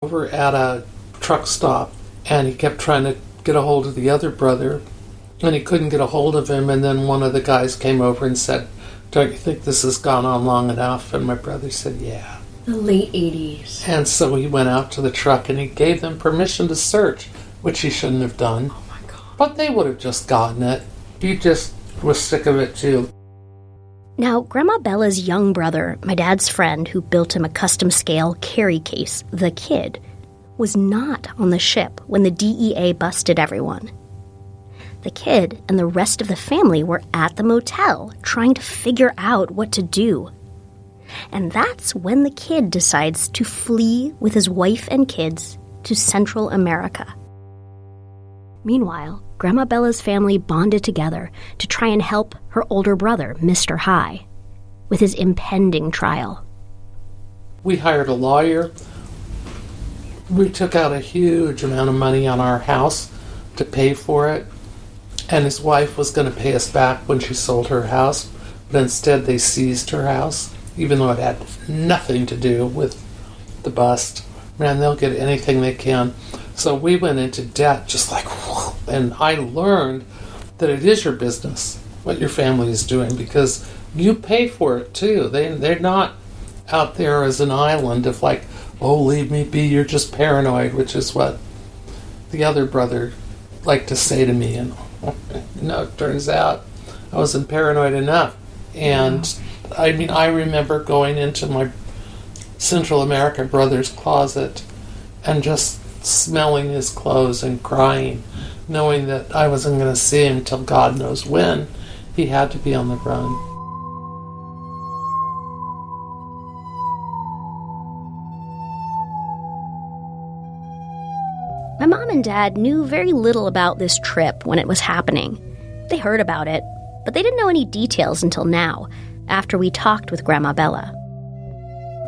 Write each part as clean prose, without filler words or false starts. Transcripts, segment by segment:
over at a truck stop, and he kept trying to get a hold of the other brother, and he couldn't get a hold of him, and then one of the guys came over and said, "Don't you think this has gone on long enough?" And my brother said, "Yeah." The late 80s. And so he went out to the truck, and he gave them permission to search, which he shouldn't have done. Oh my God. But they would have just gotten it. He just was sick of it too. Now, Grandma Bella's young brother, my dad's friend who built him a custom scale carry case, the Kid, was not on the ship when the DEA busted everyone. The Kid and the rest of the family were at the motel trying to figure out what to do. And that's when the Kid decides to flee with his wife and kids to Central America. Meanwhile, Grandma Bella's family bonded together to try and help her older brother, Mr. High, with his impending trial. We hired a lawyer. We took out a huge amount of money on our house to pay for it. And his wife was going to pay us back when she sold her house. But instead they seized her house, even though it had nothing to do with the bust. Man, they'll get anything they can. So we went into debt just like, whoa. And I learned that it is your business what your family is doing, because you pay for it too. They're not out there as an island of like, oh, leave me be, you're just paranoid, which is what the other brother liked to say to me. And it turns out I wasn't paranoid enough. And I mean, I remember going into my Central America brother's closet and just smelling his clothes and crying, knowing that I wasn't going to see him till God knows when. He had to be on the run. My mom and dad knew very little about this trip when it was happening. They heard about it, but they didn't know any details until now, after we talked with Grandma Bella.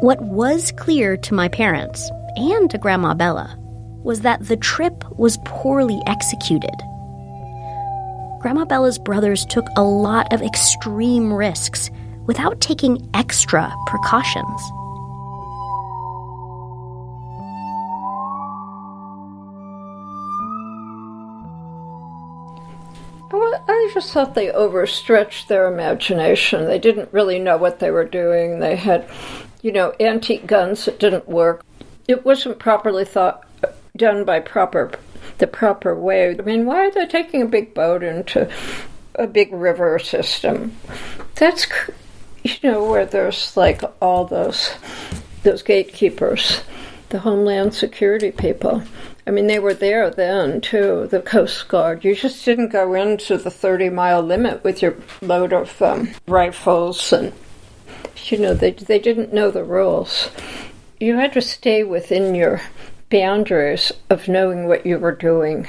What was clear to my parents, and to Grandma Bella, was that the trip was poorly executed. Grandma Bella's brothers took a lot of extreme risks without taking extra precautions. I just thought they overstretched their imagination. They didn't really know what they were doing. They had, antique guns that didn't work. It wasn't properly done by the proper way. I mean, why are they taking a big boat into a big river system? That's, where there's like all those gatekeepers, the Homeland Security people. I mean, they were there then, too, the Coast Guard. You just didn't go into the 30-mile limit with your load of rifles. And, they didn't know the rules. You had to stay within your boundaries of knowing what you were doing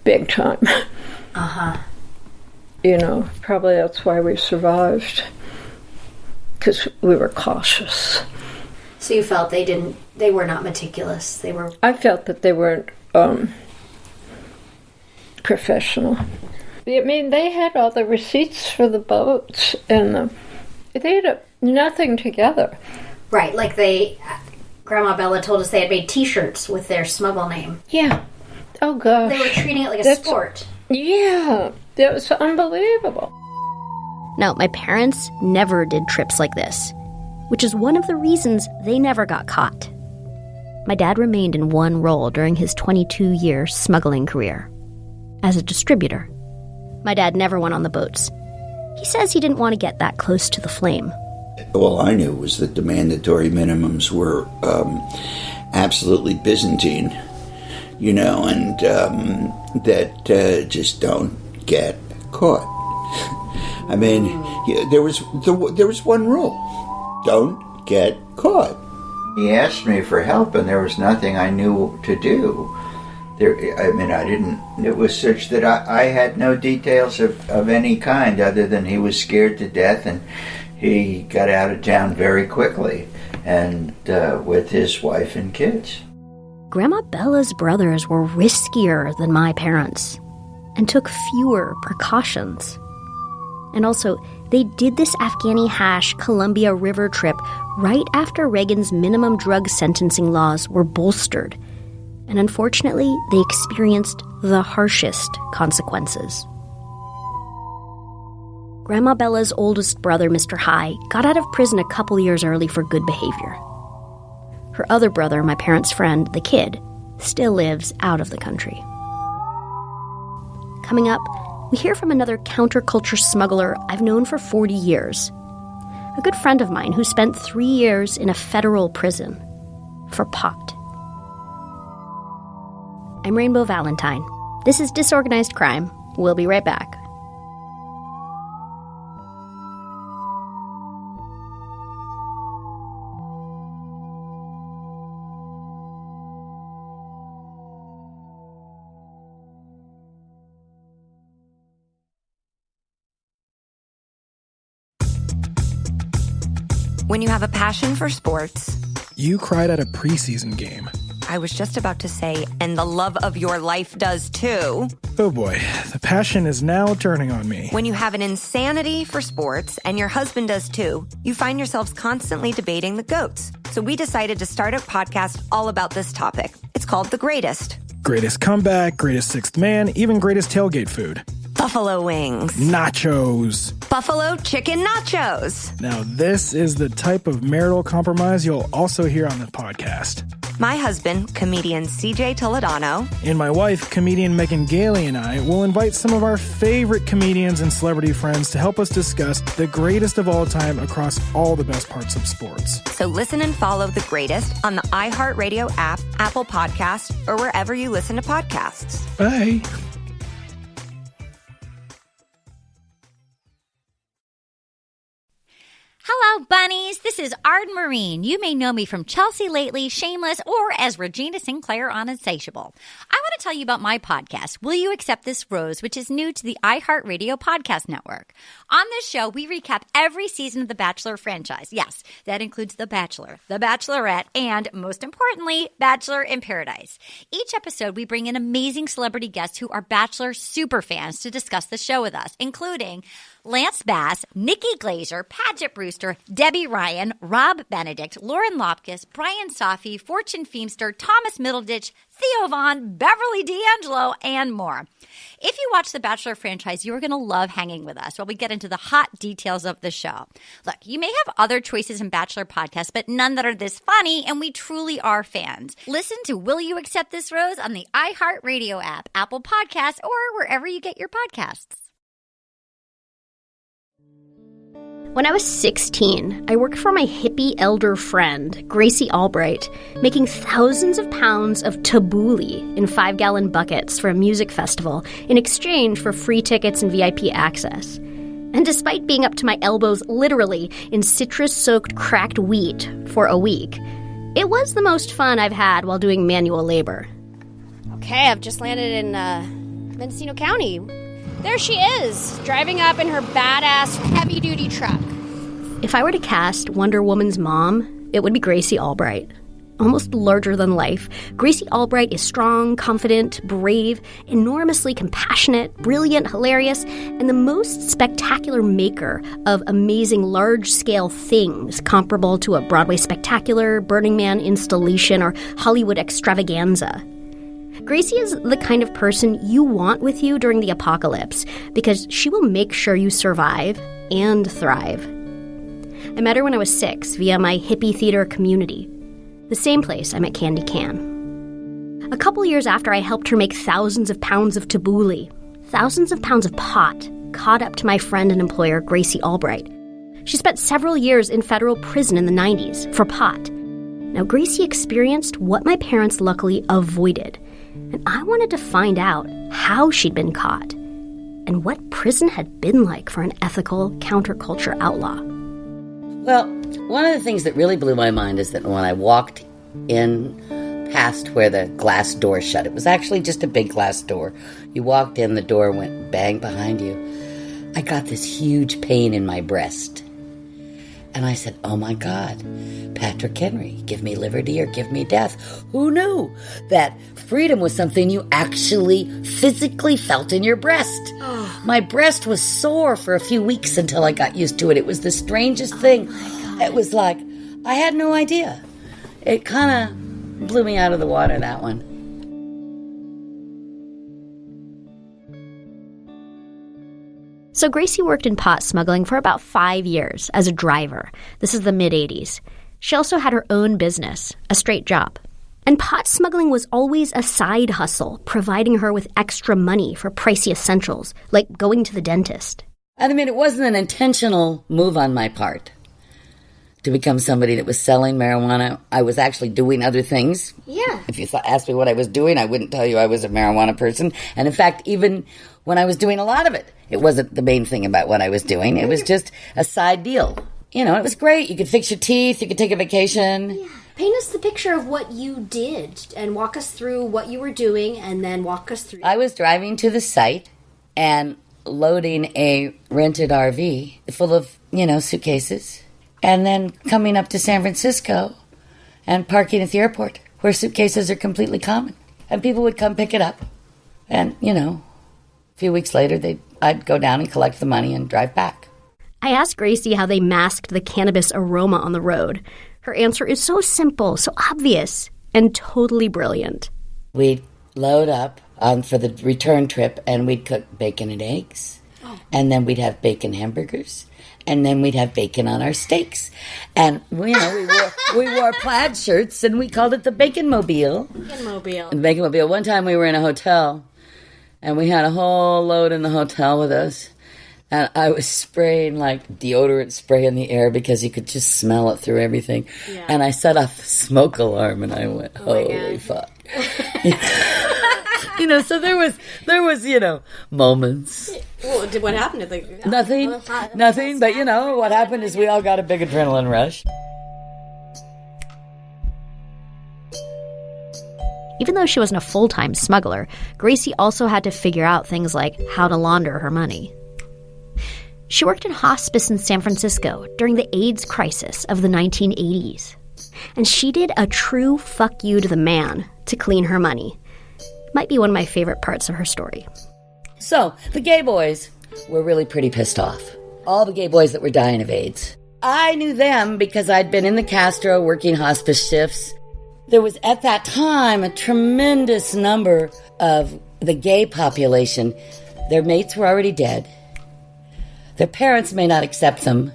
big time. Uh-huh. Probably that's why we survived. Because we were cautious. So you felt they were not meticulous. I felt that they weren't professional. I mean, they had all the receipts for the boats, and they had nothing together. Right, like Grandma Bella told us they had made T-shirts with their smuggle name. Yeah. Oh, gosh. They were treating it like a sport. Yeah, that was unbelievable. Now, my parents never did trips like this, which is one of the reasons they never got caught. My dad remained in one role during his 22-year smuggling career, as a distributor. My dad never went on the boats. He says he didn't want to get that close to the flame. All I knew was that the mandatory minimums were absolutely Byzantine, and that just don't get caught. I mean, there was one rule. Don't get caught. He asked me for help, and there was nothing I knew to do. It was such that I had no details of any kind other than he was scared to death, and he got out of town very quickly, and with his wife and kids. Grandma Bella's brothers were riskier than my parents and took fewer precautions. And also, they did this Afghani hash Columbia River trip right after Reagan's minimum drug sentencing laws were bolstered. And unfortunately, they experienced the harshest consequences. Grandma Bella's oldest brother, Mr. High, got out of prison a couple years early for good behavior. Her other brother, my parents' friend, the Kid, still lives out of the country. Coming up, we hear from another counterculture smuggler I've known for 40 years. A good friend of mine who spent 3 years in a federal prison for pot. I'm Rainbow Valentine. This is Disorganized Crime. We'll be right back. When you have a passion for sports. You cried at a preseason game. I was just about to say, and the love of your life does too. Oh boy, the passion is now turning on me. When you have an insanity for sports, and your husband does too, you find yourselves constantly debating the GOATs. So we decided to start a podcast all about this topic. It's called The Greatest. Greatest comeback, greatest sixth man, even greatest tailgate food. Buffalo wings. Nachos. Buffalo chicken nachos. Now this is the type of marital compromise you'll also hear on the podcast. My husband, comedian CJ Toledano, and my wife, comedian Megan Gailey, and I will invite some of our favorite comedians and celebrity friends to help us discuss the greatest of all time across all the best parts of sports. So listen and follow The Greatest on the iHeartRadio app, Apple Podcasts, or wherever you listen to podcasts. Bye. Hello, bunnies. This is Arden Marine. You may know me from Chelsea Lately, Shameless, or as Regina Sinclair on Insatiable. I want to tell you about my podcast, Will You Accept This Rose, which is new to the iHeartRadio Podcast Network. On this show, we recap every season of the Bachelor franchise. Yes, that includes The Bachelor, The Bachelorette, and, most importantly, Bachelor in Paradise. Each episode, we bring in amazing celebrity guests who are Bachelor superfans to discuss the show with us, including Lance Bass, Nikki Glazer, Paget Brewster, Debbie Ryan, Rob Benedict, Lauren Lopkis, Brian Safi, Fortune Feimster, Thomas Middleditch, Theo Vaughn, Beverly D'Angelo, and more. If you watch the Bachelor franchise, you're going to love hanging with us while we get into the hot details of the show. Look, you may have other choices in Bachelor podcasts, but none that are this funny, and we truly are fans. Listen to Will You Accept This Rose on the iHeartRadio app, Apple Podcasts, or wherever you get your podcasts. When I was 16, I worked for my hippie elder friend, Gracie Albright, making thousands of pounds of tabbouleh in 5-gallon buckets for a music festival in exchange for free tickets and VIP access. And despite being up to my elbows literally in citrus-soaked cracked wheat for a week, it was the most fun I've had while doing manual labor. Okay, I've just landed in Mendocino County. There she is, driving up in her badass heavy-duty truck. If I were to cast Wonder Woman's mom, it would be Gracie Albright. Almost larger than life, Gracie Albright is strong, confident, brave, enormously compassionate, brilliant, hilarious, and the most spectacular maker of amazing large-scale things comparable to a Broadway spectacular, Burning Man installation, or Hollywood extravaganza. Gracie is the kind of person you want with you during the apocalypse because she will make sure you survive and thrive. I met her when I was 6 via my hippie theater community, the same place I met Candy Can. A couple years after I helped her make thousands of pounds of tabbouleh, thousands of pounds of pot caught up to my friend and employer Gracie Albright. She spent several years in federal prison in the 90s for pot. Now, Gracie experienced what my parents luckily avoided, and I wanted to find out how she'd been caught and what prison had been like for an ethical counterculture outlaw. Well, one of the things that really blew my mind is that when I walked in past where the glass door shut, it was actually just a big glass door. You walked in, the door went bang behind you. I got this huge pain in my breast. And I said, oh my God, Patrick Henry, give me liberty or give me death. Who knew that freedom was something you actually physically felt in your breast. My breast was sore for a few weeks until I got used to it. It was the strangest thing. It was like, I had no idea. It kind of blew me out of the water, that one. So Gracie worked in pot smuggling for about 5 years as a driver. This is the mid-'80s. She also had her own business, a straight job. And pot smuggling was always a side hustle, providing her with extra money for pricey essentials, like going to the dentist. I mean, it wasn't an intentional move on my part to become somebody that was selling marijuana. I was actually doing other things. Yeah. If you asked me what I was doing, I wouldn't tell you I was a marijuana person. And in fact, even when I was doing a lot of it, it wasn't the main thing about what I was doing. It was just a side deal. You know, it was great. You could fix your teeth. You could take a vacation. Yeah. Paint us the picture of what you did and walk us through what you were doing and then walk us through. I was driving to the site and loading a rented RV full of, suitcases, and then coming up to San Francisco and parking at the airport where suitcases are completely common. And people would come pick it up. And, a few weeks later, I'd go down and collect the money and drive back. I asked Gracie how they masked the cannabis aroma on the road. Her answer is so simple, so obvious, and totally brilliant. We'd load up for the return trip, and we'd cook bacon and eggs. And then we'd have bacon hamburgers. And then we'd have bacon on our steaks. And, we wore plaid shirts, and we called it the Bacon Mobile. Bacon-mobile. The Bacon Mobile. One time we were in a hotel, and we had a whole load in the hotel with us. And I was spraying like deodorant spray in the air because you could just smell it through everything. Yeah. And I set off the smoke alarm, and I went, holy fuck. So there was, moments. Well, what happened? Nothing. But, what happened is we all got a big adrenaline rush. Even though she wasn't a full-time smuggler, Gracie also had to figure out things like how to launder her money. She worked in hospice in San Francisco during the AIDS crisis of the 1980s. And she did a true fuck you to the man to clean her money. Might be one of my favorite parts of her story. So, the gay boys were really pretty pissed off. All the gay boys that were dying of AIDS. I knew them because I'd been in the Castro working hospice shifts. There was, at that time, a tremendous number of the gay population. Their mates were already dead. Their parents may not accept them.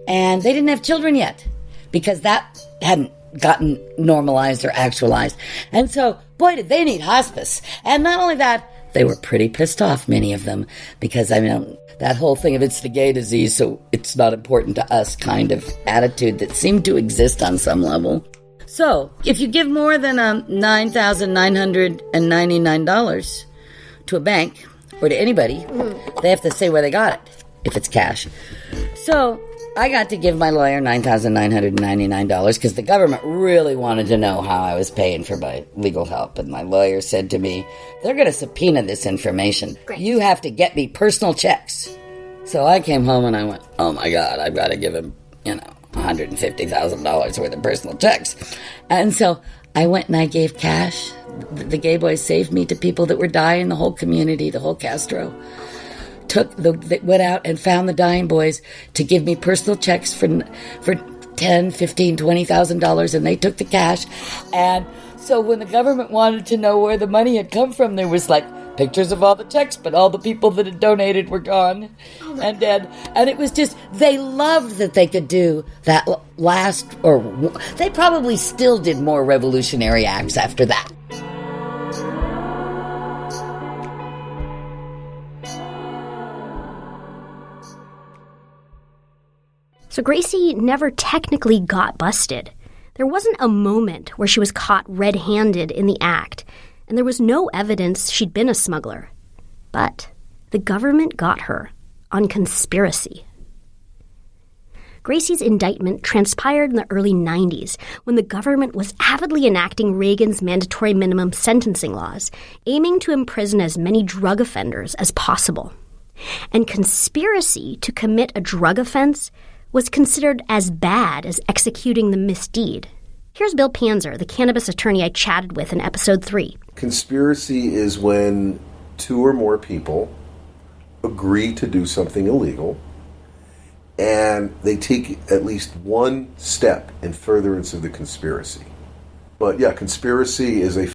And they didn't have children yet because that hadn't gotten normalized or actualized. And so, boy, did they need hospice. And not only that, they were pretty pissed off, many of them, because, that whole thing of it's the gay disease, so it's not important to us kind of attitude that seemed to exist on some level. So, if you give more than $9,999 to a bank or to anybody, they have to say where they got it, if it's cash. So, I got to give my lawyer $9,999 because the government really wanted to know how I was paying for my legal help. And my lawyer said to me, they're going to subpoena this information. Great. You have to get me personal checks. So I came home and I went, oh my God, I've got to give him, $150,000 worth of personal checks. And so I went and I gave cash. The gay boys saved me to people that were dying, the whole community, the whole Castro. Went out and found the dying boys to give me personal checks for $10,000, $15,000, $20,000, and they took the cash. And so when the government wanted to know where the money had come from, there was pictures of all the checks, but all the people that had donated were gone and dead. And it was just, they loved that they could do that they probably still did more revolutionary acts after that. So Gracie never technically got busted. There wasn't a moment where she was caught red-handed in the act, and there was no evidence she'd been a smuggler. But the government got her on conspiracy. Gracie's indictment transpired in the early 90s when the government was avidly enacting Reagan's mandatory minimum sentencing laws, aiming to imprison as many drug offenders as possible. And conspiracy to commit a drug offense was considered as bad as executing the misdeed. Here's Bill Panzer, the cannabis attorney I chatted with in episode 3. Conspiracy is when 2 or more people agree to do something illegal, and they take at least one step in furtherance of the conspiracy. But yeah, conspiracy is a